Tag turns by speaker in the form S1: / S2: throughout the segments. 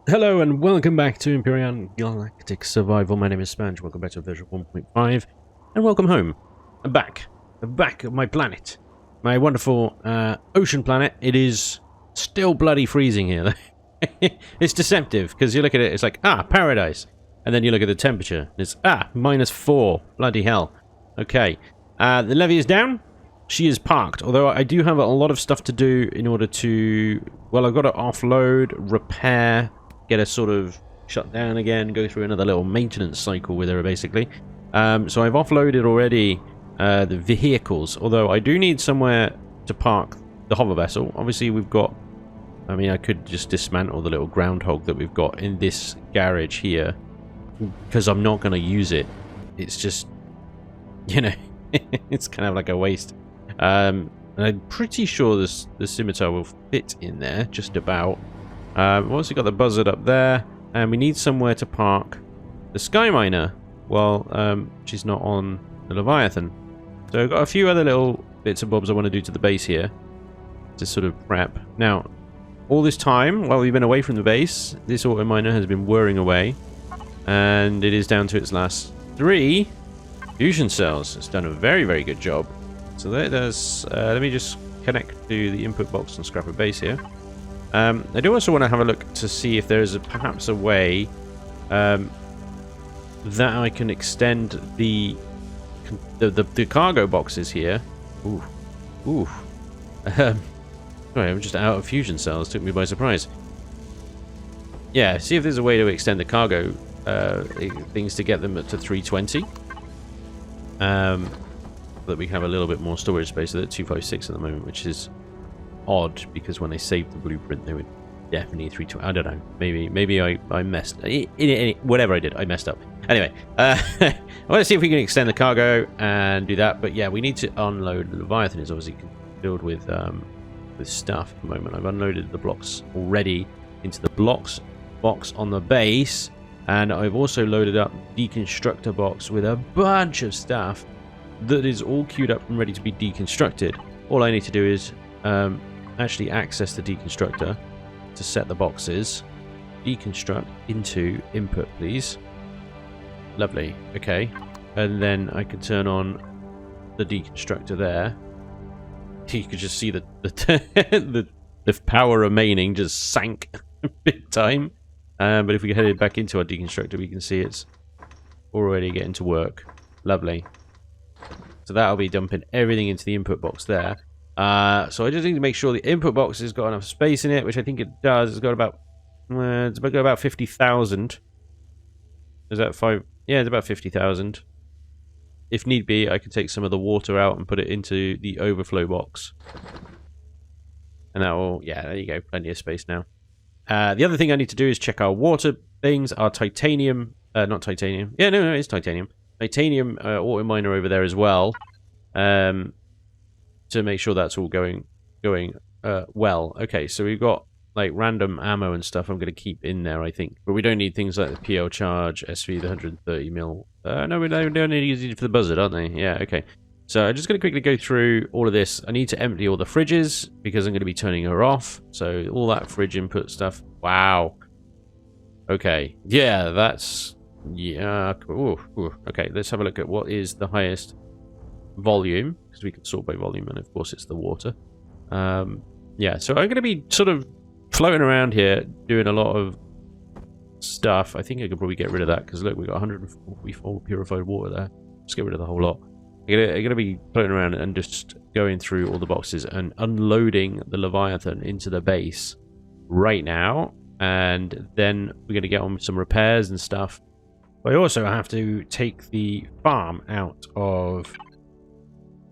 S1: Hello and welcome back to Empyrion Galactic Survival. My name is Spanj. Welcome back to version 1.5 and welcome home. I'm back at my planet, my wonderful ocean planet. It is still bloody freezing here. It's deceptive because you look at it, it's like paradise, and then you look at the temperature, it's -4. Bloody hell. Okay, the levy is down. She is parked, although I do have a lot of stuff to do in order to, well, I've got to offload, repair, get her sort of shut down again, go through another little maintenance cycle with her, basically. So I've offloaded already the vehicles, although I do need somewhere to park the hover vessel. Obviously, we've got, I mean, I could just dismantle the little groundhog that we've got in this garage here, because I'm not going to use it. It's just, you know, it's kind of like a waste. And I'm pretty sure the scimitar will fit in there, just about. We've also got the buzzard up there, and we need somewhere to park the sky miner while she's not on the Leviathan. So I've got a few other little bits and bobs I want to do to the base here to sort of prep. Now, all this time, while we've been away from the base, this auto miner has been whirring away, and it is down to its last 3 fusion cells. It's done a very, very good job. So there's, let me just connect to the input box and scrap a base here. I do also want to have a look to see if there is perhaps a way that I can extend the cargo boxes here. Ooh. Sorry, I'm just out of fusion cells. Took me by surprise. Yeah, see if there's a way to extend the cargo things to get them to 320. That we can have a little bit more storage space. They're at 256 at the moment, which is odd because when they saved the blueprint, they were definitely 320. I don't know. Maybe I messed. Whatever I did, I messed up. Anyway, I want to see if we can extend the cargo and do that. But yeah, we need to unload the Leviathan. Is obviously filled with stuff at the moment. I've unloaded the blocks already into the blocks box on the base, and I've also loaded up the deconstructor box with a bunch of stuff that is all queued up and ready to be deconstructed. All I need to do is actually access the deconstructor to set the boxes. Deconstruct into input, please. Lovely. Okay, and then I can turn on the deconstructor there. You could just see the power remaining just sank big time. But if we head it back into our deconstructor, we can see it's already getting to work. Lovely. So that'll be dumping everything into the input box there. So I just need to make sure the input box has got enough space in it, which I think it does. It's got about 50,000. Is that 5? Yeah, it's about 50,000. If need be, I could take some of the water out and put it into the overflow box. And that will, yeah, there you go, plenty of space now. The other thing I need to do is check our water things, our titanium, not titanium. Yeah, no, it's titanium. Titanium auto miner over there as well, to make sure that's all going well. Okay, so we've got like random ammo and stuff I'm going to keep in there, I think, but we don't need things like the PL charge, SV, the 130mm. No, we don't need to use it for the buzzard, aren't they? Yeah, okay. So I'm just going to quickly go through all of this. I need to empty all the fridges because I'm going to be turning her off. So all that fridge input stuff. Wow. Okay. Yeah, that's... Yeah. Ooh. Okay, let's have a look at what is the highest volume, because we can sort by volume, and of course it's the water. Yeah, so I'm going to be sort of floating around here doing a lot of stuff. I think I could probably get rid of that because look, we've got 144 purified water there. Let's get rid of the whole lot. I'm going to be floating around and just going through all the boxes and unloading the Leviathan into the base right now, and then we're going to get on with some repairs and stuff. I also have to take the farm out of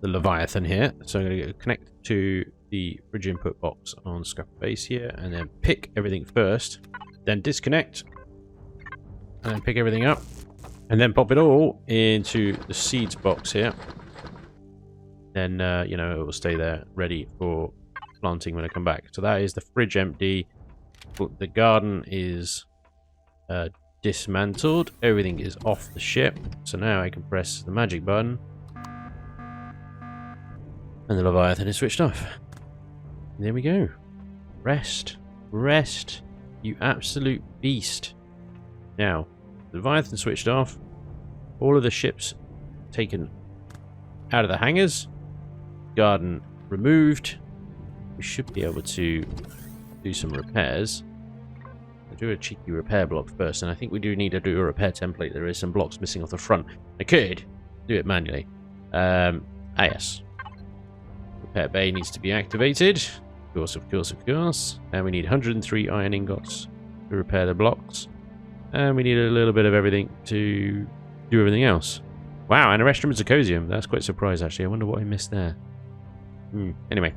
S1: the Leviathan here, so I'm going to connect to the fridge input box on scrap base here, and then pick everything first, then disconnect, and then pick everything up, and then pop it all into the seeds box here. Then, you know, it will stay there ready for planting when I come back. So that is the fridge empty. The garden is dismantled. Everything is off the ship. So now I can press the magic button. And the Leviathan is switched off. And there we go. Rest. Rest. You absolute beast. Now, the Leviathan switched off. All of the ships taken out of the hangars. Garden removed. We should be able to do some repairs. I'll do a cheeky repair block first, and I think we do need to do a repair template. There is some blocks missing off the front. I could do it manually. Yes. Repair bay needs to be activated. Of course, of course, of course. And we need 103 iron ingots to repair the blocks. And we need a little bit of everything to do everything else. Wow, and a restroom Zirconium. That's quite a surprise, actually. I wonder what I missed there. Anyway.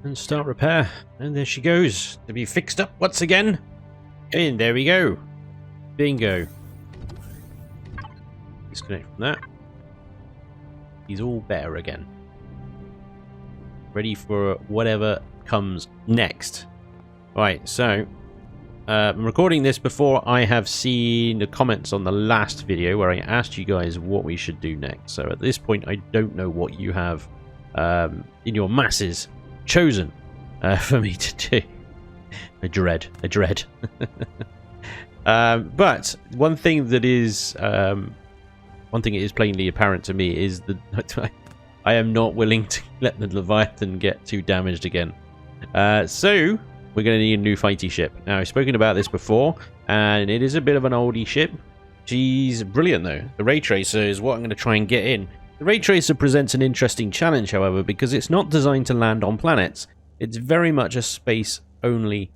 S1: And start repair. And there she goes. To be fixed up once again. And there we go. Bingo. Disconnect from that. He's all better again. Ready for whatever comes next. Right, so I'm recording this before I have seen the comments on the last video where I asked you guys what we should do next. So at this point, I don't know what you have in your masses chosen for me to do. I dread. But one thing that is plainly apparent to me is that I am not willing to let the Leviathan get too damaged again. So we're going to need a new fighty ship. Now, I've spoken about this before, and it is a bit of an oldie ship. She's brilliant, though. The Ray Tracer is what I'm going to try and get in. The Ray Tracer presents an interesting challenge, however, because it's not designed to land on planets. It's very much a space-only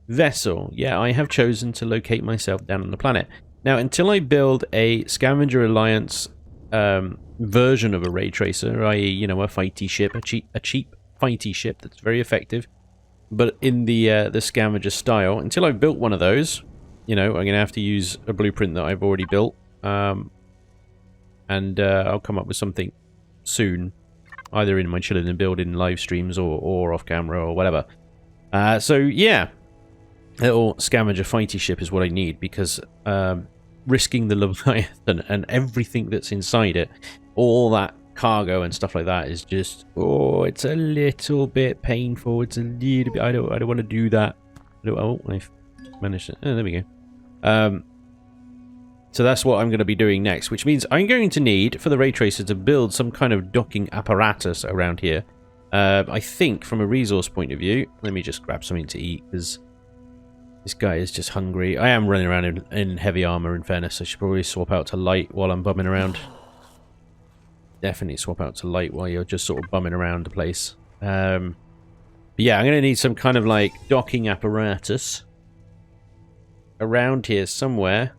S1: vessel. Yeah, I have chosen to locate myself down on the planet. Now, until I build a Scavenger Alliance version of a Ray Tracer, i.e., you know, a fighty ship, a cheap fighty ship that's very effective, but in the Scavenger style, until I've built one of those, you know, I'm going to have to use a blueprint that I've already built, and I'll come up with something soon, either in my chilling and building live streams or off camera or whatever. So yeah, little Scavenger fighty ship is what I need, because risking the Leviathan and everything that's inside it, all that cargo and stuff like that, is just, oh, it's a little bit painful. It's a little bit, I don't want to do that. I've managed to, oh, there we go. So that's what I'm going to be doing next, which means I'm going to need, for the Ray Tracer, to build some kind of docking apparatus around here. I think, from a resource point of view, let me just grab something to eat, because this guy is just hungry. I am running around in heavy armor, in fairness. I should probably swap out to light while I'm bumming around. Definitely swap out to light while you're just sort of bumming around the place. But yeah, I'm going to need some kind of like docking apparatus around here somewhere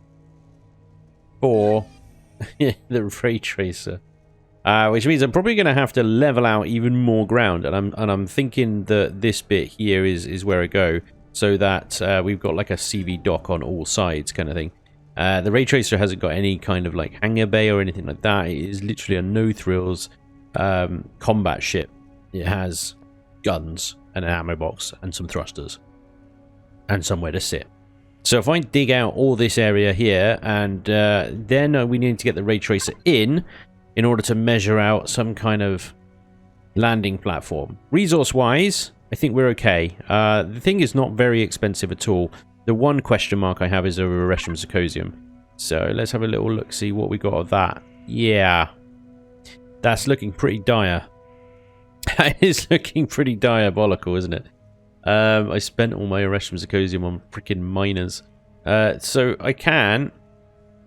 S1: for the Ray Tracer. Which means I'm probably going to have to level out even more ground, and I'm thinking that this bit here is where I go, so that we've got like a CV dock on all sides kind of thing. The Ray Tracer hasn't got any kind of like hangar bay or anything like that. It is literally a no-thrills combat ship. It has guns and an ammo box and some thrusters and somewhere to sit. So if I dig out all this area here, and then we need to get the Ray Tracer in order to measure out some kind of landing platform. Resource-wise, I think we're okay. The thing is not very expensive at all. The one question mark I have is over a Reshiram Zirconium. So let's have a little look, see what we got of that. Yeah, that's looking pretty dire. That is looking pretty diabolical, isn't it? I spent all my Reshiram Zirconium on freaking miners. So I can...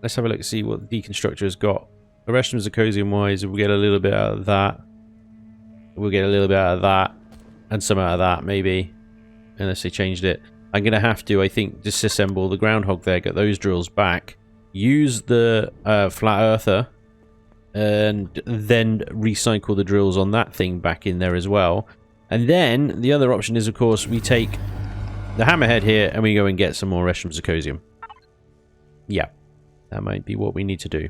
S1: Let's have a look, see what the deconstructor has got. Reshiram Zirconium wise, we'll get a little bit out of that. We'll get a little bit out of that. And some out of that, maybe. Unless they changed it. I'm going to have to, I think, disassemble the groundhog there, get those drills back, use the flat earther, and then recycle the drills on that thing back in there as well. And then the other option is, of course, we take the hammerhead here and we go and get some more Reshiram Zirconium. Yeah, that might be what we need to do.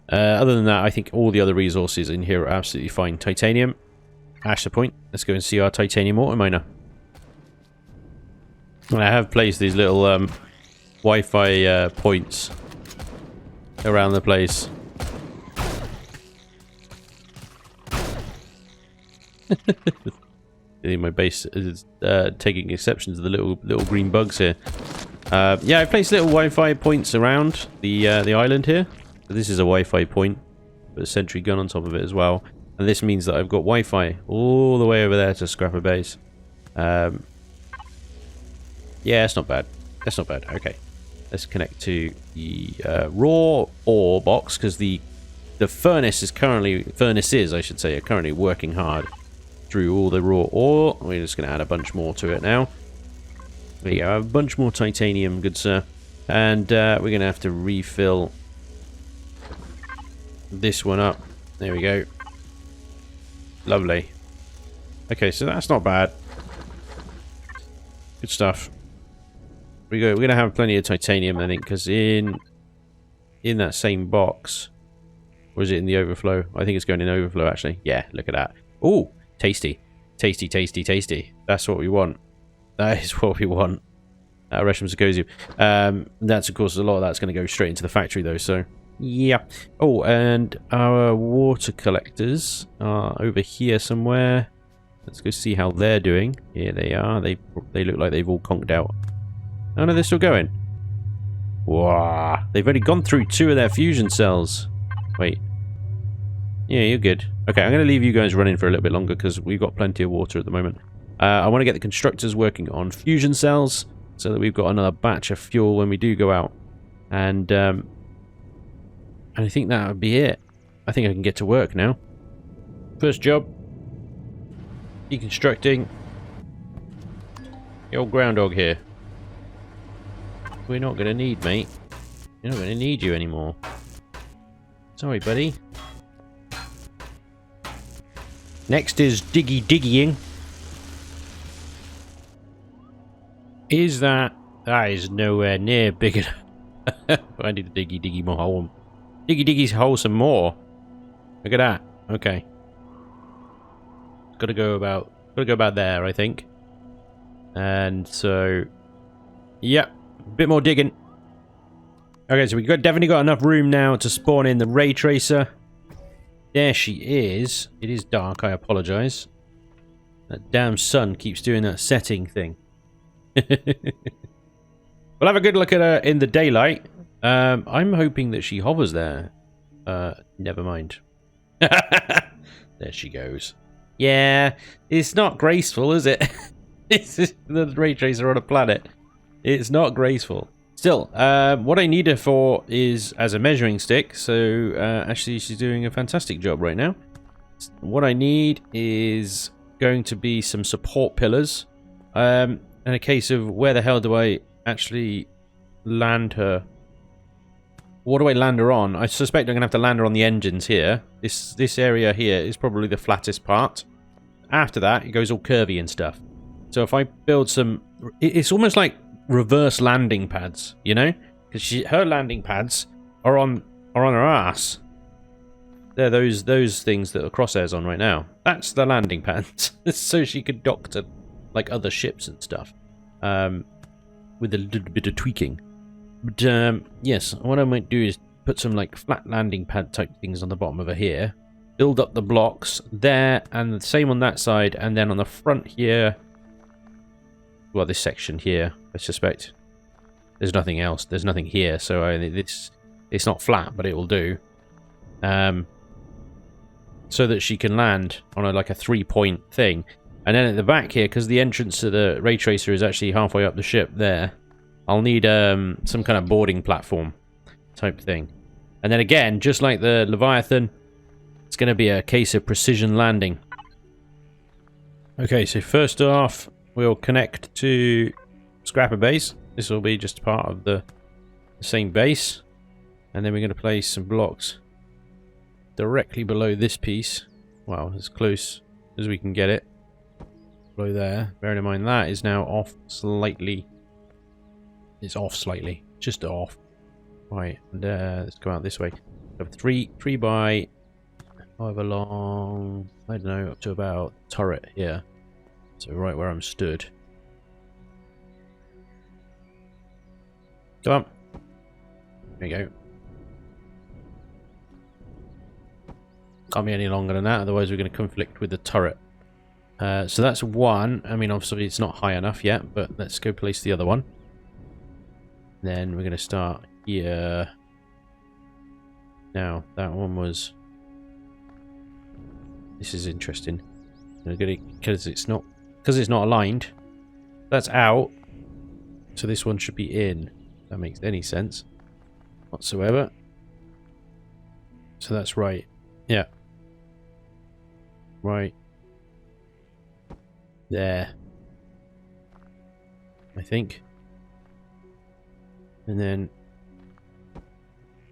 S1: Other than that, I think all the other resources in here are absolutely fine. Titanium, Asher Point. Let's go and see our titanium ore miner. And I have placed these little Wi-Fi points around the place. think my base is taking exception to the little green bugs here. Yeah, I placed little Wi-Fi points around the island here. So this is a Wi-Fi point, with a sentry gun on top of it as well. And this means that I've got Wi-Fi all the way over there to Scrapper Base. Yeah, it's not bad. That's not bad. Okay, let's connect to the raw ore box, because the furnaces, I should say, are currently working hard through all the raw ore. We're just going to add a bunch more to it now. There you go, a bunch more titanium, good sir. And we're going to have to refill this one up. There we go. Lovely. Okay, so that's not bad. Good stuff. We're going to have plenty of titanium, I think, because in that same box, or is it in the overflow? I think it's going in overflow, actually. Yeah, look at that. Ooh, tasty. Tasty, tasty, tasty. That's what we want. That is what we want. Resham Sikozu. That's, of course, a lot of that's going to go straight into the factory, though, so... Yeah. Oh, and our water collectors are over here somewhere. Let's go see how they're doing. Here they are. They look like they've all conked out. Oh, no, they're still going. Wow. They've only gone through 2 of their fusion cells. Wait. Yeah, you're good. Okay, I'm going to leave you guys running for a little bit longer because we've got plenty of water at the moment. I want to get the constructors working on fusion cells so that we've got another batch of fuel when we do go out. And I think that would be it. I think I can get to work now. First job. Deconstructing. The old groundhog here. We're not going to need, mate. You're not going to need you anymore. Sorry, buddy. Next is diggying. Is that... That is nowhere near big enough. I need to diggy more hole. Diggy's hole some more. Look at that. Okay. Gotta go about there, I think. And so... Yep. A bit more digging. Okay, so we've definitely got enough room now to spawn in the ray tracer. There she is. It is dark, I apologise. That damn sun keeps doing that setting thing. We'll have a good look at her in the daylight. I'm hoping that she hovers there. Never mind. There she goes. Yeah, it's not graceful, is it? It's just the ray tracer on a planet. It's not graceful. Still, what I need her for is as a measuring stick. So, actually, she's doing a fantastic job right now. What I need is going to be some support pillars. And a case of where the hell do I actually land her? What do I land her on? I suspect I'm going to have to land her on the engines here. This area here is probably the flattest part. After that, it goes all curvy and stuff. So if I build some... It's almost like reverse landing pads, you know? Because her landing pads are on her ass. They're those things that the crosshair's on right now. That's the landing pads. So she could dock to like other ships and stuff. With a little bit of tweaking. But yes, what I might do is put some like flat landing pad type things on the bottom of her here. Build up the blocks there, and the same on that side, and then on the front here, well, this section here, I suspect there's nothing else. There's nothing here, so it's not flat, but it will do. So that she can land on like a 3-point thing. And then at the back here, because the entrance to the ray tracer is actually halfway up the ship there, I'll need some kind of boarding platform type thing. And then again, just like the Leviathan, it's going to be a case of precision landing. Okay, so first off, we'll connect to Scrapper Base. This will be just part of the same base. And then we're going to place some blocks directly below this piece. Well, as close as we can get it. Below there. Bearing in mind that is now off slightly. It's off slightly. Just off. Right, and let's go out this way. We have 3 by however long, I don't know, up to about turret here. So right where I'm stood. Come on. There you go. Can't be any longer than that, otherwise we're going to conflict with the turret. So that's one. I mean, obviously it's not high enough yet, but let's go place the other one. Then we're going to start here. Now, that one was... This is interesting. Because it's not aligned. That's out. So this one should be in. If that makes any sense whatsoever. So that's right. Yeah. Right. There. I think. And then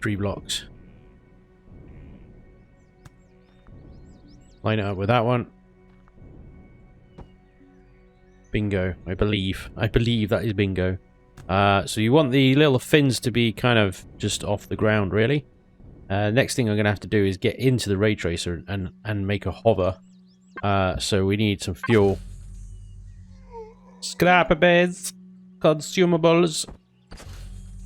S1: 3 blocks. Line it up with that one. Bingo, I believe. I believe that is bingo. So you want the little fins to be kind of just off the ground, really. Next thing I'm going to have to do is get into the ray tracer and make a hover. So we need some fuel. Scrapables. Consumables.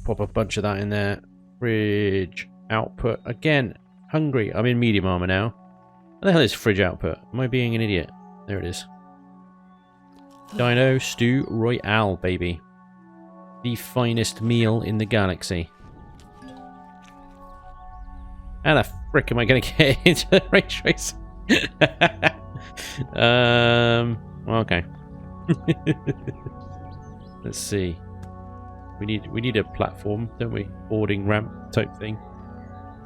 S1: Pop a bunch of that in there. Fridge output. Again, hungry. I'm in medium armor now. What the hell is fridge output? Am I being an idiot? There it is. Dino Stew Royale, baby. The finest meal in the galaxy. How the frick am I going to get into the ray trace? Okay. Let's see. We need a platform, don't we? Boarding ramp type thing.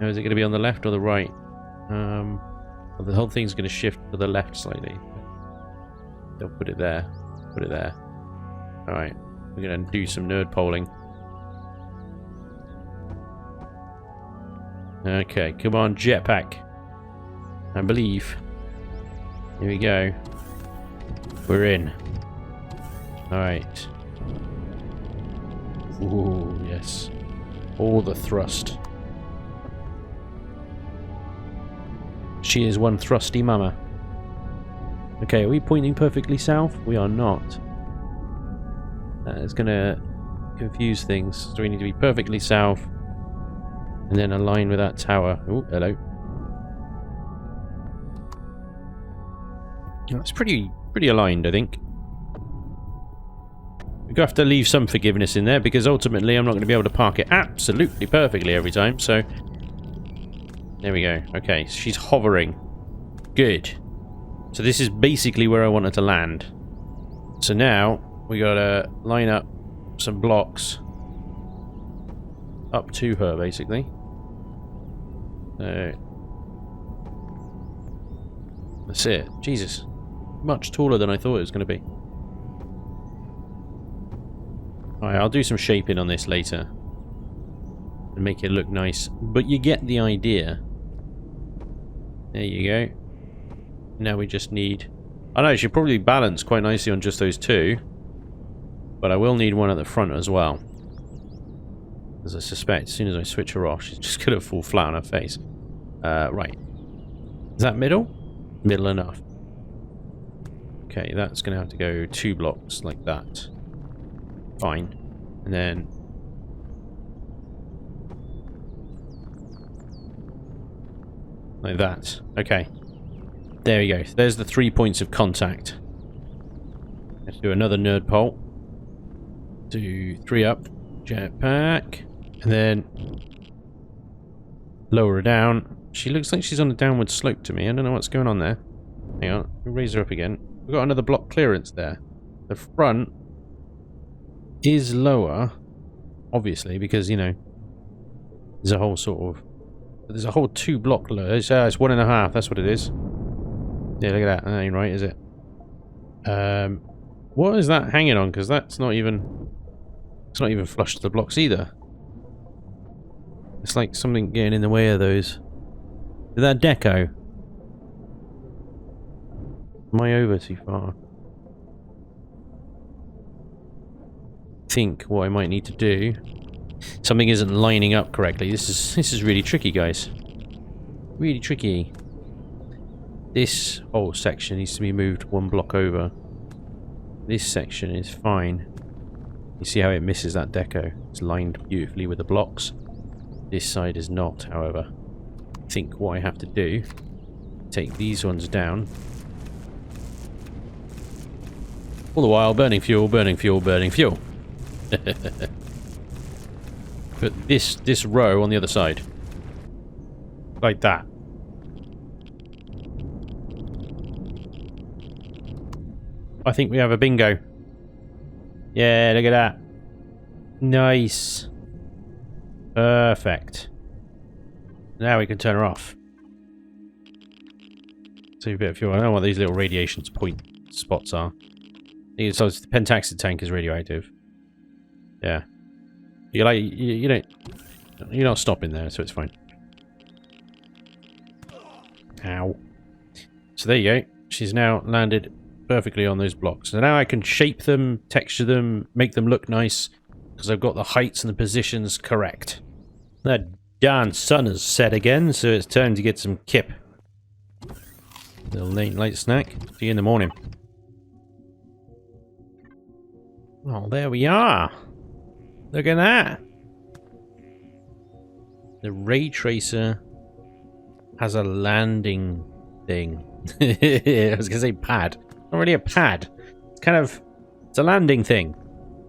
S1: Now, is it going to be on the left or the right? Well, the whole thing's going to shift to the left slightly. They'll put it there. Put it there. Alright. We're going to do some nerd polling. Okay, come on, jetpack. I believe. Here we go. We're in. Alright. Ooh, yes. All the thrust. She is one thrusty mama. Okay, are we pointing perfectly south? We are not. That is going to confuse things. So we need to be perfectly south. And then align with that tower. Oh, hello. That's pretty aligned, I think. We're going to have to leave some forgiveness in there, because ultimately I'm not going to be able to park it absolutely perfectly every time, so... There we go. Okay, she's hovering. Good. So this is basically where I wanted to land. So now, we got to line up some blocks up to her, basically. That's it. Jesus. Much taller than I thought it was going to be. Alright, I'll do some shaping on this later. And make it look nice. But you get the idea. There you go. Now we just need... I know, it should probably balance quite nicely on just those two. But I will need one at the front as well. As I suspect, as soon as I switch her off, she's just going to fall flat on her face. Right. Is that middle? Middle enough. Okay, that's going to have to go 2 blocks like that. Fine. And then... like that. Okay. There we go. There's the 3 points of contact. Let's do another nerd pole. Do 3 up. Jetpack. And then... lower her down. She looks like she's on a downward slope to me. I don't know what's going on there. Hang on. We'll raise her up again. We've got another block clearance there. The front is lower. Obviously, because, you know, there's a whole sort of... there's a whole 2 block low. It's 1.5. That's what it is. Yeah, look at that. That ain't right, is it? What is that hanging on? Because that's not even... it's not even flush to the blocks either. It's like something getting in the way of those. Is that deco? Am I over too far? I think what I might need to do... something isn't lining up correctly. This is really tricky, guys. Really tricky. This whole section needs to be moved 1 block over. This section is fine. You see how it misses that deco? It's lined beautifully with the blocks. This side is not, however. I think what I have to do... take these ones down. All the while burning fuel, burning fuel, burning fuel. Put this row on the other side. Like that. I think we have a bingo. Yeah, look at that. Nice. Perfect. Now we can turn her off. So a bit of fuel. I don't know what these little radiation point spots are. So the pentaxid tank is radioactive. Yeah. You don't. You're not stopping there, so it's fine. Ow. So there you go. She's now landed perfectly on those blocks. So now I can shape them, texture them, make them look nice, because I've got the heights and the positions correct. That darn sun has set again, so it's time to get some kip. Little late snack. See you in the morning. Oh, there we are. Look at that. The ray tracer has a landing thing. I was going to say pad. Not really a pad. It's a landing thing.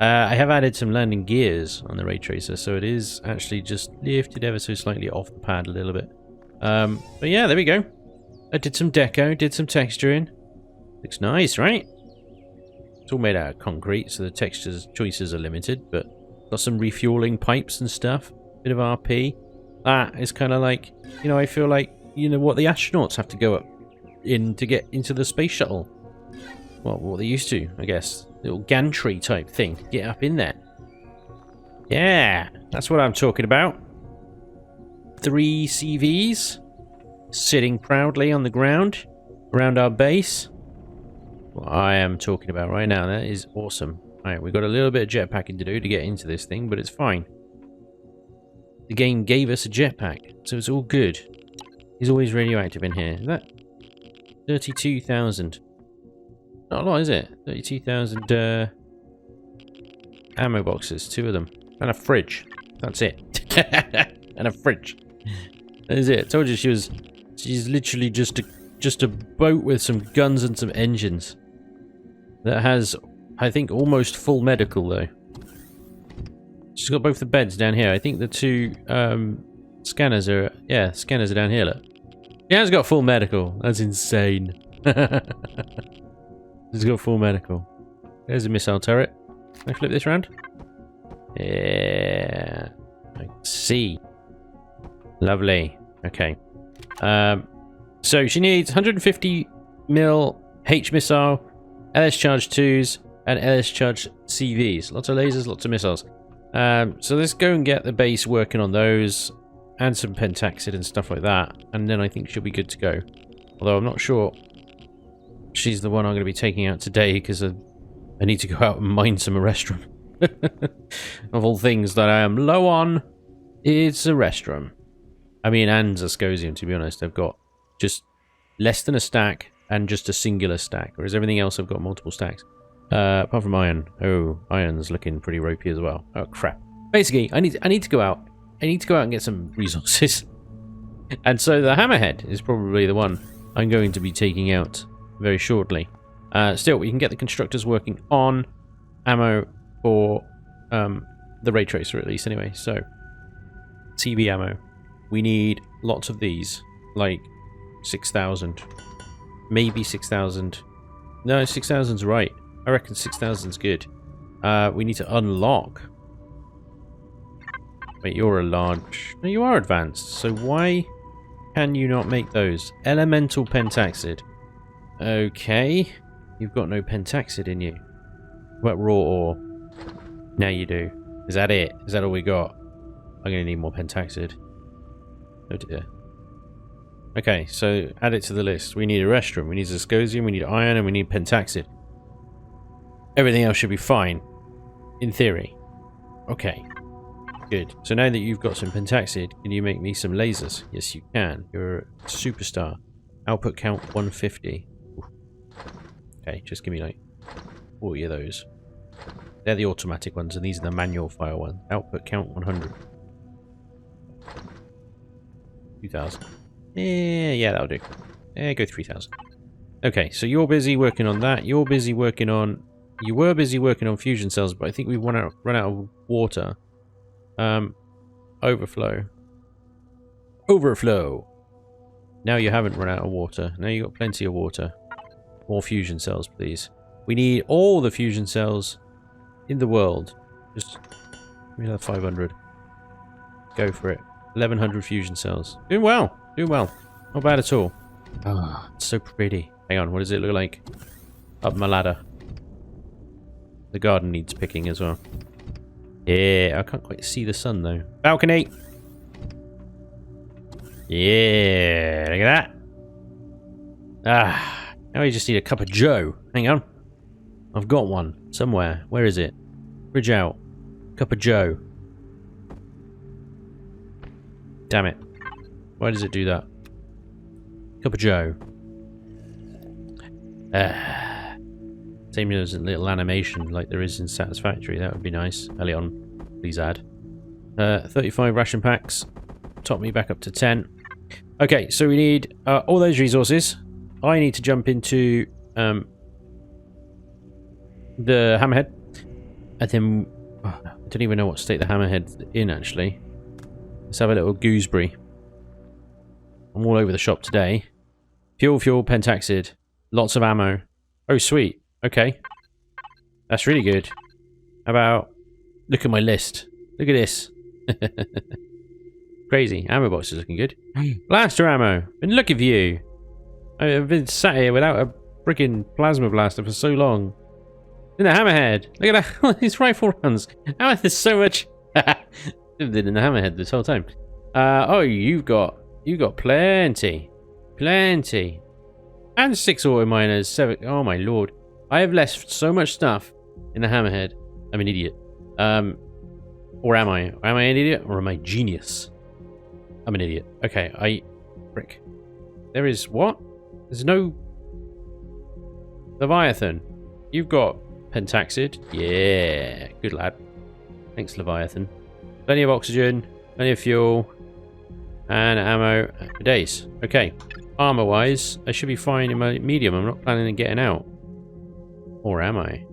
S1: I have added some landing gears on the ray tracer, so it is actually just lifted ever so slightly off the pad a little bit. But yeah, there we go. I did some deco, did some texturing. Looks nice, right? It's all made out of concrete, so the textures choices are limited, but got some refueling pipes and stuff. Bit of RP. That is kind of like, you know, I feel like, you know, what the astronauts have to go up in to get into the space shuttle. Well, what they used to, I guess. Little gantry type thing to get up in there. Yeah, that's what I'm talking about. 3 CVs sitting proudly on the ground around our base. What I am talking about right now, that is awesome. Alright, we've got a little bit of jetpacking to do to get into this thing, but it's fine. The game gave us a jetpack, so it's all good. He's always radioactive in here. Is that 32,000? Not a lot, is it? 32,000 ammo boxes, 2 of them. And a fridge. That's it. And a fridge. That is it. I told you she's literally just a boat with some guns and some engines. That has, I think, almost full medical though. She's got both the beds down here. I think the 2 scanners are, yeah, scanners are down here, look. She has got full medical. That's insane. She's got full medical. There's a missile turret. Can I flip this around? Yeah. I see. Lovely. Okay. So she needs 150 mil H missile, LS charge 2s, and LS charge CVs. Lots of lasers, lots of missiles. So let's go and get the base working on those, and some pentaxid and stuff like that, and then I think she'll be good to go. Although I'm not sure she's the one I'm going to be taking out today, because I need to go out and mine some Arrestrum. Of all things that I am low on, it's Arrestrum. I mean, and Zascosium, to be honest. I've got just less than a stack and just a singular stack, whereas everything else I've got multiple stacks. Apart from iron. Oh, iron's looking pretty ropey as well. Oh, crap. Basically, I need to go out. I need to go out and get some resources. And so the hammerhead is probably the one I'm going to be taking out very shortly. Still, we can get the constructors working on ammo for the ray tracer at least anyway. So, CB ammo. We need lots of these. Like 6,000. Maybe 6,000. No, 6,000's right. I reckon 6,000's good. We need to unlock. Wait, you're a large... No, you are advanced. So why can you not make those? Elemental pentaxid. Okay. You've got no pentaxid in you. What about raw ore? Now you do. Is that it? Is that all we got? I'm going to need more pentaxid. Oh dear. Okay, so add it to the list. We need Arrestrum, we need Zascosium, we need iron, and we need pentaxid. Everything else should be fine. In theory. Okay. Good. So now that you've got some pentaxid, can you make me some lasers? Yes, you can. You're a superstar. Output count 150. Oof. Okay, just give me like 40 of those. They're the automatic ones, and these are the manual fire ones. Output count 100. 2,000. Yeah, that'll do. Go 3,000. Okay, so you're busy working on that. You're busy working on You were busy working on fusion cells, but I think we've run out of water. Overflow. Overflow. Now you haven't run out of water. Now you've got plenty of water. More fusion cells, please. We need all the fusion cells in the world. Just give me that 500. Go for it. 1100 fusion cells. Doing well. Doing well. Not bad at all. Ah, it's so pretty. Hang on, what does it look like? Up my ladder. The garden needs picking as well. Yeah, I can't quite see the sun though. Balcony! Yeah, look at that. Ah, now we just need a cup of joe. Hang on. I've got one somewhere. Where is it? Bridge out. Cup of joe. Damn it. Why does it do that? Cup of joe. Same as a little animation like there is in Satisfactory. That would be nice. Elion, please add. 35 ration packs. Top me back up to 10. Okay, so we need all those resources. I need to jump into the hammerhead. And then I don't even know what state the hammerhead's in actually. Let's have a little gooseberry. I'm all over the shop today. Fuel, pentaxid. Lots of ammo. Oh, sweet. Okay. That's really good. How about... Look at my list. Look at this. Crazy. Ammo box is looking good. Blaster ammo. Been looking for you. I've been sat here without a freaking plasma blaster for so long. In the hammerhead. Look at that. These rifle runs. How is there so much... I've been in the hammerhead this whole time. Oh, you've got plenty. Plenty. And 6 auto miners. 7. Oh my lord. I have left so much stuff in the hammerhead. I'm an idiot. Or am I? Am I an idiot or am I genius? I'm an idiot. Okay, frick. There is what? There's no Leviathan. You've got pentaxid. Yeah, good lad. Thanks, Leviathan. Plenty of oxygen, plenty of fuel, and ammo for days. Okay. Armor-wise, I should be fine in my medium. I'm not planning on getting out. Or am I?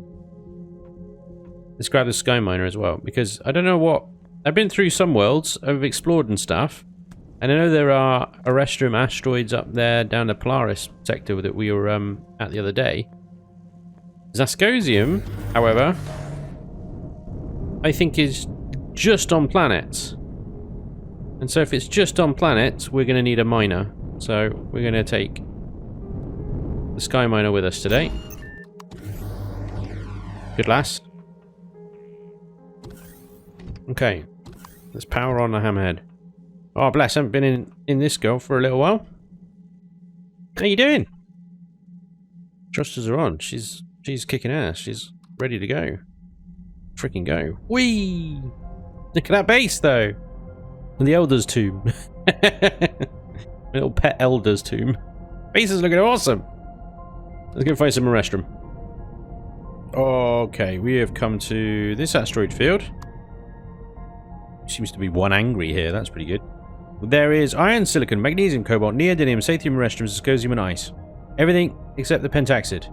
S1: Let's grab the Sky Miner as well, because I don't know what... I've been through some worlds, I've explored and stuff, and I know there are Arestrum asteroids up there down the Polaris sector that we were at the other day. Zascosium, however, I think is just on planets. And so if it's just on planets, we're going to need a miner. So we're going to take the Sky Miner with us today. Good lass. Okay. Let's power on the hammerhead. Oh bless, I haven't been in this girl for a little while. How you doing? Thrusters are on. She's kicking ass. She's ready to go. Freaking go. Whee! Look at that base though. And the Elder's tomb. Little pet Elder's tomb. Base is looking awesome. Let's go find some Arestrum. Okay, we have come to this asteroid field. Seems to be one angry here. That's pretty good. There is iron, silicon, magnesium, cobalt, neodymium, sathium, Arestrum, zirconium, and ice. Everything except the pentaxid.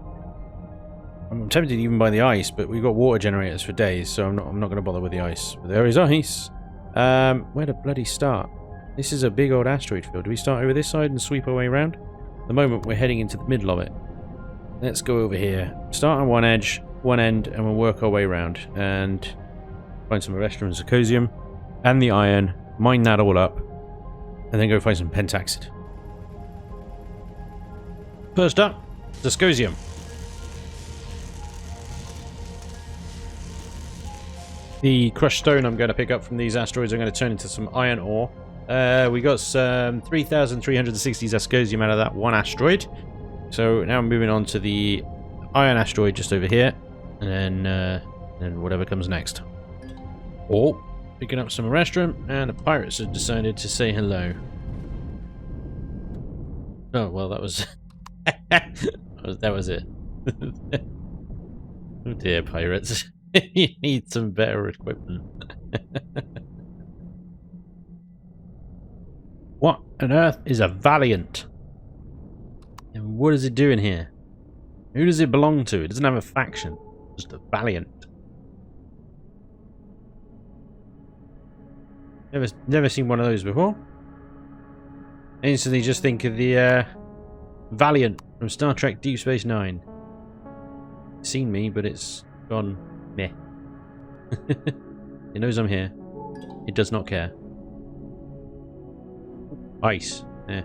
S1: I'm tempted even by the ice, but we've got water generators for days, so I'm not going to bother with the ice. But there is ice. Where to bloody start? This is a big old asteroid field. Do we start over this side and sweep our way around? At the moment, we're heading into the middle of it. Let's go over here. Start on one edge, one end, and we'll work our way around. And find some Arestrum and zirconium. And the iron. Mine that all up. And then go find some pentaxid. First up, zirconium. The crushed stone I'm going to pick up from these asteroids, I'm going to turn into some iron ore. We got some 3,360 zirconium out of that one asteroid. So now I'm moving on to the iron asteroid just over here. And then whatever comes next. Oh, picking up some Arestrum, and the pirates have decided to say hello. Oh, well, that was... that was it. Oh dear, pirates. You need some better equipment. What on earth is a Valiant? And what is it doing here? Who does it belong to? It doesn't have a faction. was the Valiant. Never seen one of those before. Instantly just think of the Valiant from Star Trek Deep Space Nine. Seen me, but it's gone meh. It knows I'm here. It does not care. Ice. Yeah.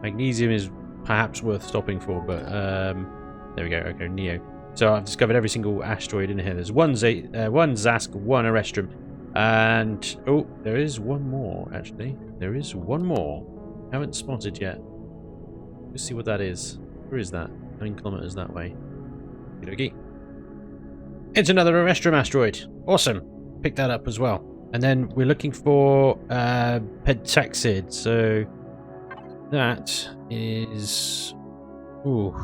S1: Magnesium is perhaps worth stopping for, but there we go. Okay, Neo. So I've discovered every single asteroid in here. There's one Zask, one Arestrum, and oh, there is one more. Actually, there is one more. Haven't spotted yet. Let's see what that is. Where is that? 9 kilometers that way. Okay. It's another Arestrum asteroid. Awesome. Pick that up as well. And then we're looking for Pentaxid. So that is. Ooh.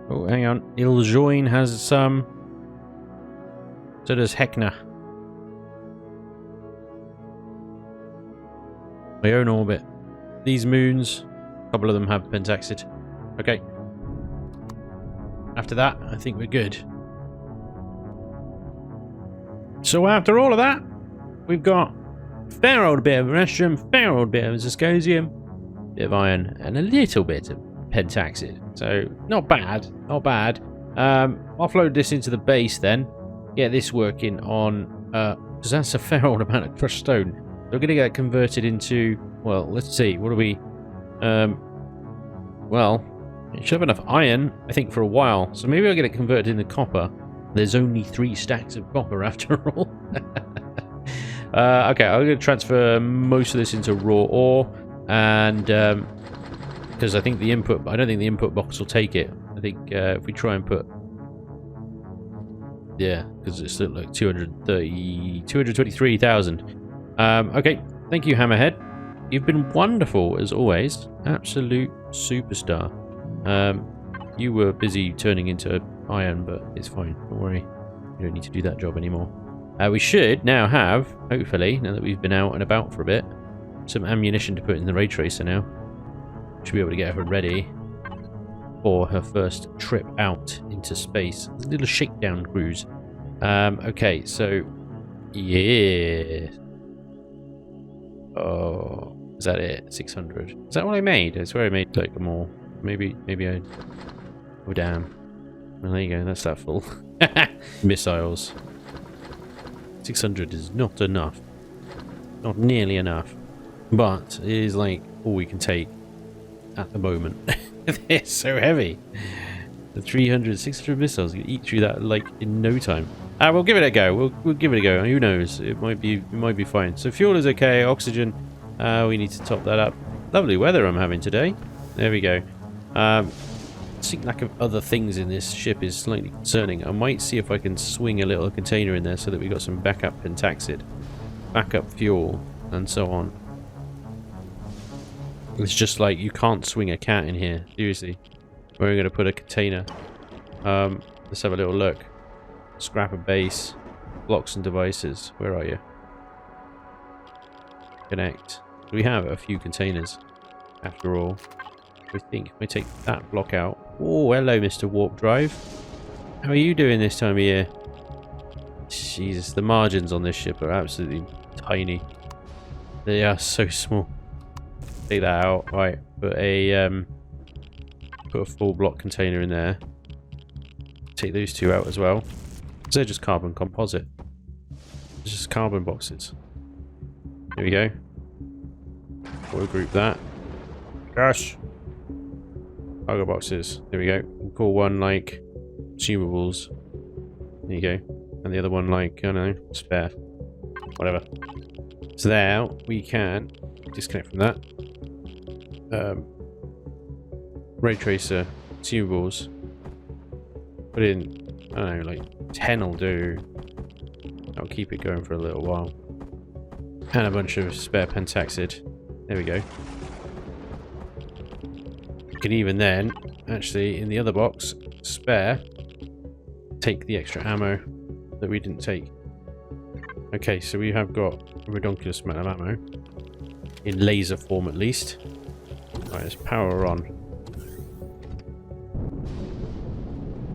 S1: Oh, hang on. Iljoin has some. So does Hekna. My own orbit. These moons, a couple of them have Pentaxid. Okay. After that, I think we're good. So after all of that, we've got a fair old bit of Arestrum, fair old bit of Zascosium, bit of iron, and a little bit of Pentaxid. So not bad, not bad. Offload this into the base then. Get this working on, because that's a fair old amount of crushed stone. So we're going to get converted into, well, let's see, what do we, well, it should have enough iron, I think, for a while. So maybe I'll get it converted into copper. There's only 3 stacks of copper after all. Okay, I'm going to transfer most of this into raw ore, and because I think the input, I don't think the input box will take it. I think if we try and put, yeah, because it's still like 223,000. Okay, thank you, Hammerhead. You've been wonderful as always. Absolute superstar. You were busy turning into iron, but it's fine. Don't worry. You don't need to do that job anymore. We should now have, hopefully, now that we've been out and about for a bit, some ammunition to put in the ray tracer now. Should be able to get her ready for her first trip out into space. A little shakedown cruise. Okay, so yeah. Oh, is that it? 600. Is that what I made? I swear I made like more. Maybe I. Oh damn. Well, there you go. That's that full. Missiles. 600 is not enough. Not nearly enough. But it is like all we can take at the moment. They're so heavy. The 300, 600 missiles, you eat through that like in no time. We'll give it a go. We'll give it a go. Who knows? It might be fine. So fuel is okay. Oxygen. We need to top that up. Lovely weather I'm having today. There we go. I think lack of other things in this ship is slightly concerning. I might see if I can swing a little container in there so that we got some backup Pentaxid, backup fuel, and so on. It's just like you can't swing a cat in here. Seriously. Where are we going to put a container? Let's have a little look. Scrap a base. Blocks and devices. Where are you? Connect. We have a few containers after all. I think if we take that block out. Oh, hello, Mr. Warp Drive. How are you doing this time of year? Jesus, the margins on this ship are absolutely tiny. They are so small. Take that out. Right, put a full block container in there. Take those two out as well. They're just carbon composite. It's just carbon boxes. Here we go. We'll group that. Gosh. Cargo boxes. There we go. We'll call one like consumables. There you go. And the other one like, I don't know, spare. Whatever. So there we can disconnect from that. Ray tracer, consumables. Put in, I don't know, like 10 will do. I'll keep it going for a little while. And a bunch of spare Pentaxid. There we go. You can even then, actually, in the other box, spare, take the extra ammo that we didn't take. Okay, so we have got a redonkulous amount of ammo. In laser form, at least. Right, let's power on.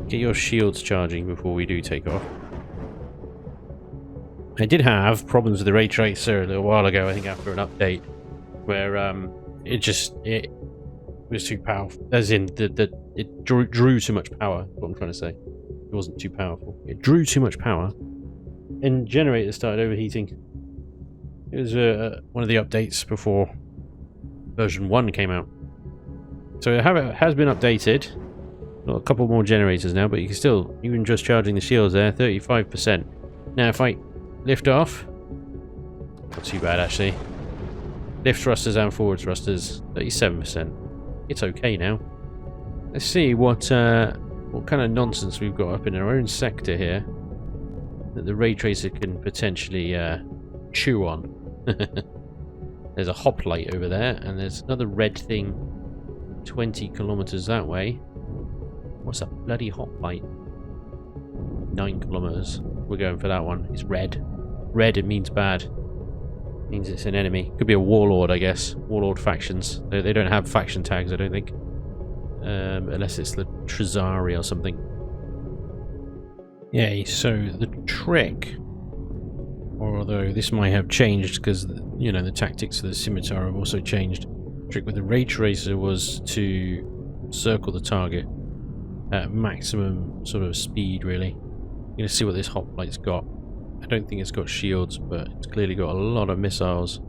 S1: Get your shields charging before we do take off. I did have problems with the ray tracer a little while ago, I think after an update, where it was too powerful. As in, it drew too much power, is what I'm trying to say. It wasn't too powerful. It drew too much power, and generator started overheating. It was one of the updates before version 1 came out. So it has been updated. Got a couple more generators now, but you can still, even just charging the shields there, 35%. Now if I lift off, not too bad actually. Lift thrusters and forward thrusters, 37%. It's okay now. Let's see what kind of nonsense we've got up in our own sector here that the ray tracer can potentially chew on. There's a hoplite over there, and there's another red thing 20 kilometers that way. What's that bloody hoplite? 9 kilometers. We're going for that one. It's red. Red, it means bad. It means it's an enemy. Could be a warlord, I guess. Warlord factions. They don't have faction tags, I don't think. Unless it's the Trizari or something. Yeah, so the trick, although this might have changed because, you know, the tactics of the scimitar have also changed. The trick with the ray tracer was to circle the target at maximum sort of speed, really. You're going to see what this hoplite's got. I don't think it's got shields, but it's clearly got a lot of missiles.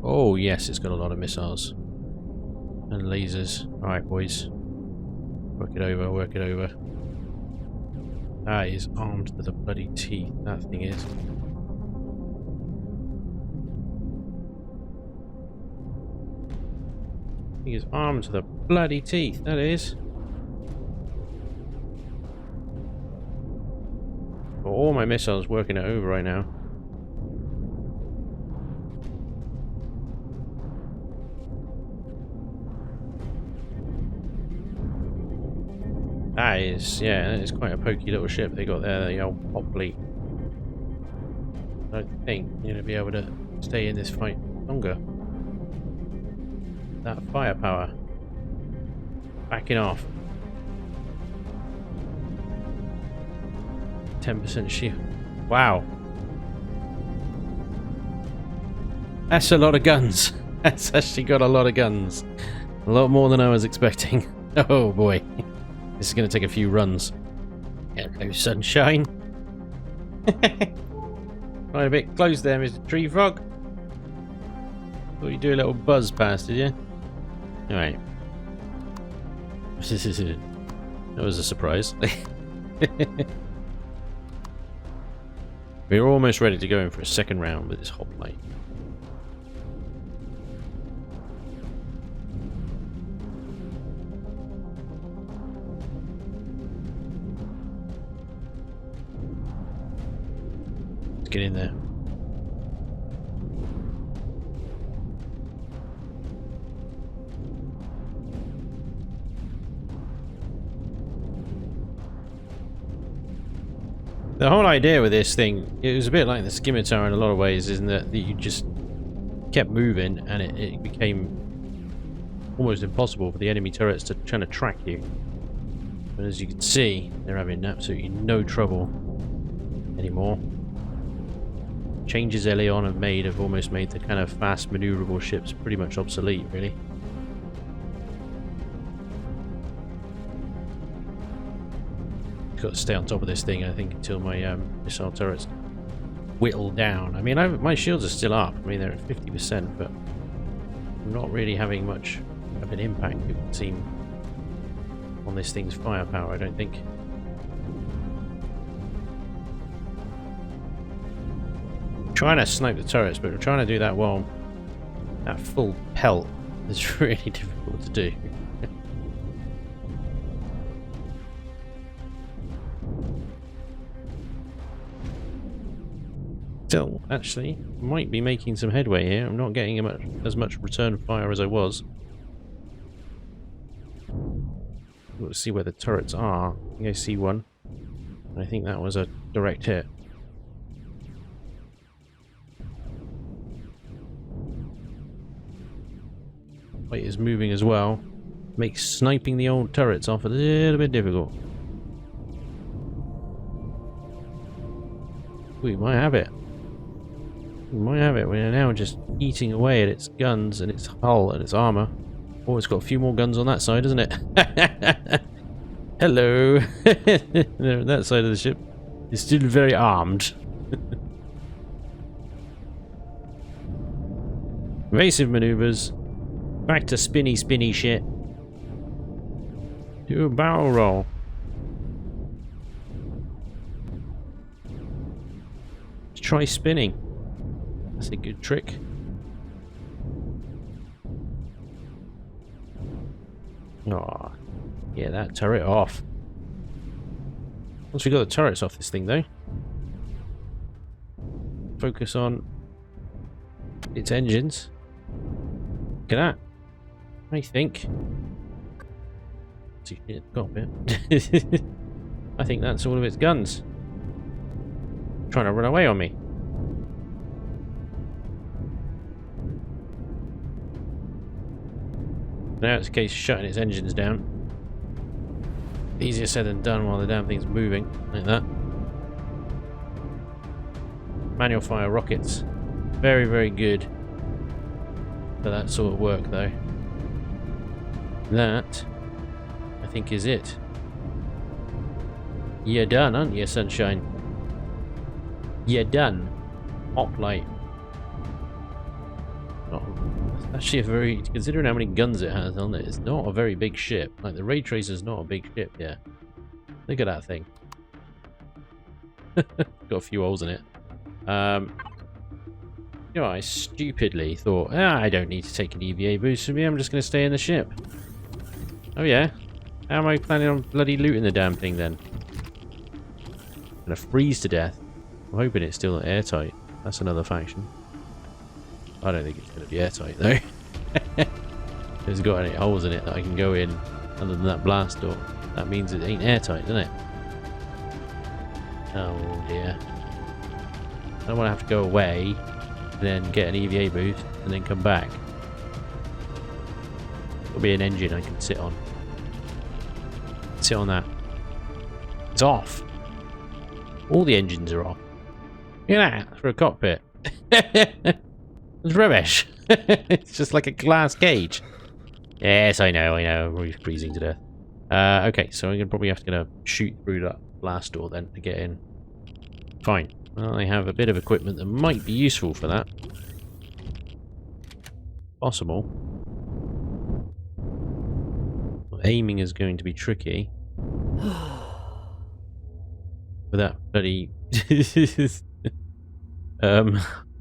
S1: Oh yes, it's got a lot of missiles. And lasers. Alright boys. Work it over, work it over. That is armed to the bloody teeth, that thing is. He is armed to the bloody teeth, that is. Got all my missiles working it over right now. That is quite a pokey little ship they got there, the old Hoplite. I don't think you're going to be able to stay in this fight longer. That firepower. Backing off. 10% shield. Wow. That's a lot of guns. That's actually got a lot of guns. A lot more than I was expecting. Oh boy. This is going to take a few runs. Hello, sunshine. Right, a bit close there, Mr. Tree Frog. Thought you'd do a little buzz past, did you? Alright. That was a surprise. We're almost ready to go in for a second round with this hoplite. Let's get in there. The whole idea with this thing, it was a bit like the scimitar in a lot of ways, isn't it? That you just kept moving and it became almost impossible for the enemy turrets to try to track you. But as you can see, they're having absolutely no trouble anymore. Changes early on have almost made the kind of fast maneuverable ships pretty much obsolete, really. Got to stay on top of this thing, I think, until my missile turrets whittle down. I mean, my shields are still up. I mean, they're at 50%, but I'm not really having much of an impact, it would seem, on this thing's firepower, I don't think. I'm trying to snipe the turrets, but we're trying to do that while that full pelt is really difficult to do. Still, actually, might be making some headway here. I'm not getting as much return fire as I was. Let's see where the turrets are. I think I see one. I think that was a direct hit. Light is moving as well. Makes sniping the old turrets off a little bit difficult. We might have it. We might have it. We're now just eating away at its guns and its hull and its armor. Oh, it's got a few more guns on that side, isn't it? Hello. That side of the ship is still very armed. Evasive maneuvers. Back to spinny shit. Do a barrel roll. Let's try spinning. That's a good trick. Oh, yeah, that turret off. Once we got the turrets off this thing, though, focus on its engines. Look at that. I think. See, got a bit. I think that's all of its guns. Trying to run away on me. Now it's a case of shutting its engines down. Easier said than done while the damn thing's moving, like that. Manual fire rockets. Very, very good for that sort of work, though. That, I think, is it. You're done, aren't you, sunshine? You're done. Hoplite. Oh, actually a very... Considering how many guns it has on it, it's not a very big ship. Like, the Ray Tracer's not a big ship, yeah. Look at that thing. Got a few holes in it. You know, I stupidly thought, I don't need to take an EVA boost from me, I'm just going to stay in the ship. Oh yeah? How am I planning on bloody looting the damn thing then? I'm going to freeze to death. I'm hoping it's still airtight. That's another faction. I don't think it's going to be airtight though. It's got any holes in it that I can go in other than that blast door. That means it ain't airtight, doesn't it? Oh dear. I don't want to have to go away and then get an EVA boost and then come back. There'll be an engine I can sit on. Sit on that. It's off. All the engines are off. Look at that for a cockpit. It's rubbish. It's just like a glass cage. Yes, I know. We're freezing to death. Okay, so I'm gonna probably have to shoot through that blast door then to get in. Fine. Well, I have a bit of equipment that might be useful for that. Possible. Well, aiming is going to be tricky. With that bloody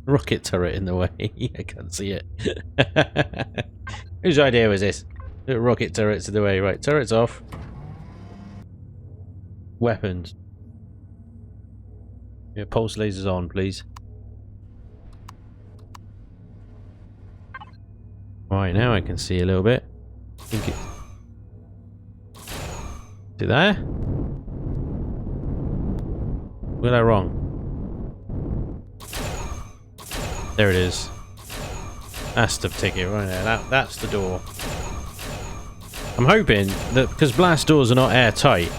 S1: rocket turret in the way. I can't see it. Whose idea was this? The rocket turrets in the way. Right, turrets off. Weapons. Yeah, pulse lasers on, please. Right, now I can see a little bit. I think it... See there? Was I wrong? There it is. That's the ticket right there. That's the door. I'm hoping that because blast doors are not airtight,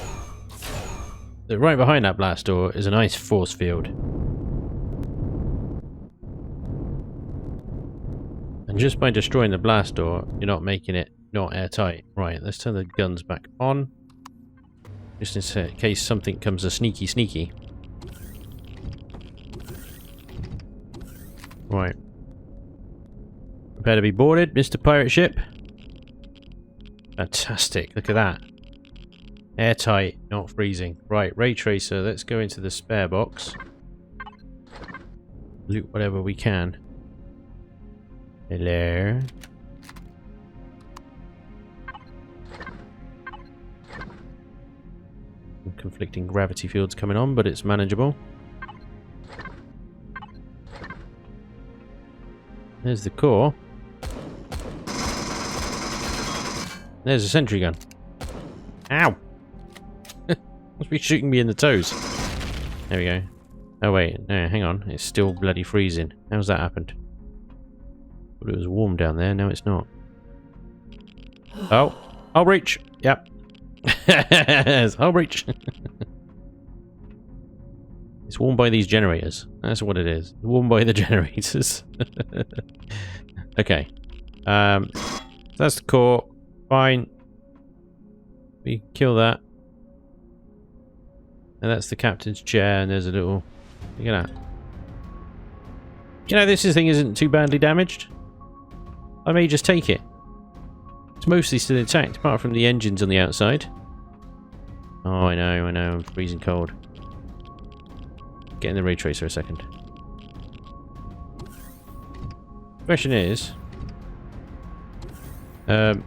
S1: that right behind that blast door is a nice force field. And just by destroying the blast door, you're not making it not airtight. Right, let's turn the guns back on. Just in case something comes a sneaky. Right. Prepare to be boarded, Mr. Pirate Ship. Fantastic, look at that. Airtight, not freezing. Right, Ray Tracer, let's go into the spare box. Loot whatever we can. Hello. Conflicting gravity fields coming on, but it's manageable. There's the core. There's a sentry gun. Ow! Must be shooting me in the toes. There we go. Oh wait, no, hang on. It's still bloody freezing. How's that happened? Thought it was warm down there, now it's not. Oh! I'll reach! Yep. I'll reach! It's warmed by these generators. That's what it is. Warmed by the generators. Okay. That's the core. Fine. We kill that. And that's the captain's chair, and there's a little... Look at that. You know, this thing isn't too badly damaged. I may just take it. It's mostly still intact, apart from the engines on the outside. Oh, I know, I'm freezing cold. Get in the ray tracer a second. Question is... if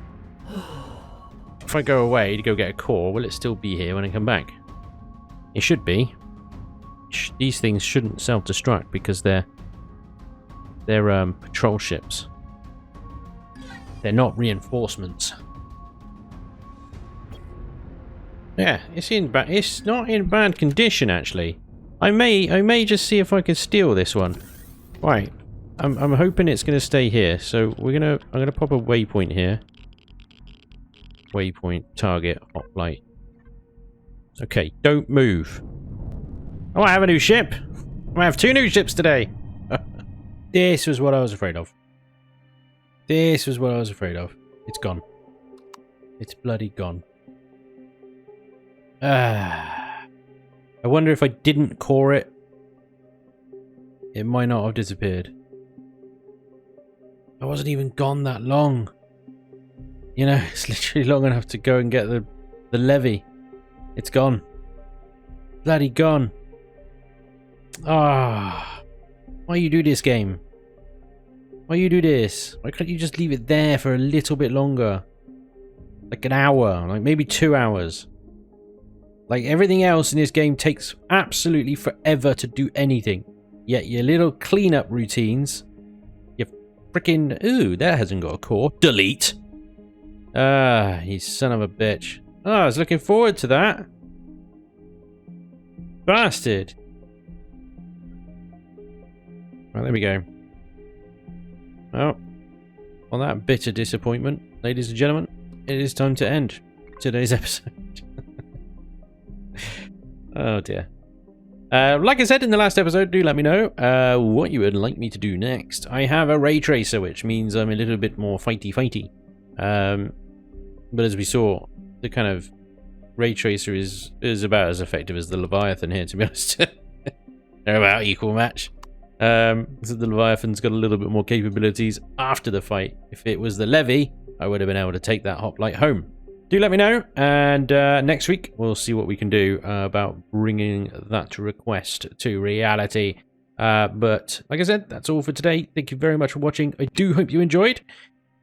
S1: I go away to go get a core, will it still be here when I come back? It should be. These things shouldn't self-destruct because they're patrol ships. They're not reinforcements. Yeah, it's not in bad condition actually. I may just see if I can steal this one. Right. I'm hoping it's gonna stay here. So I'm gonna pop a waypoint here. Waypoint, target, hoplite. Okay, don't move. Oh, I have a new ship! I have 2 new ships today! This was what I was afraid of. This was what I was afraid of. It's gone. It's bloody gone. I wonder if I didn't core it, it might not have disappeared. I wasn't even gone that long. You know, it's literally long enough to go and get the levy. It's gone. Bloody gone. Ah. Why you do this game? Why you do this? Why can't you just leave it there for a little bit longer? Like an hour, like maybe 2 hours. Like everything else in this game takes absolutely forever to do anything. Yet your little cleanup routines, you freaking... Ooh, that hasn't got a core. Delete. Ah, you son of a bitch. Oh, I was looking forward to that. Bastard. Right, there we go. Well, on that bitter disappointment, ladies and gentlemen, it is time to end today's episode. Oh dear. Like I said in the last episode, do let me know what you would like me to do next. I have a ray tracer, which means I'm a little bit more fighty. But as we saw, the kind of ray tracer is about as effective as the Leviathan here, to be honest. They're about equal match. So the Leviathan's got a little bit more capabilities after the fight. If it was the Levy, I would have been able to take that hoplite home. Do let me know, and next week we'll see what we can do about bringing that request to reality. But like I said, that's all for today. Thank you very much for watching. I do hope you enjoyed,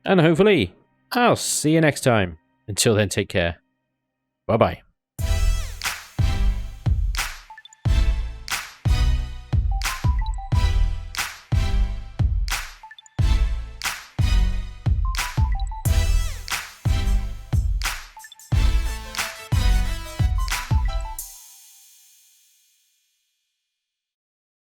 S1: and hopefully I'll see you next time. Until then, take care. Bye-bye.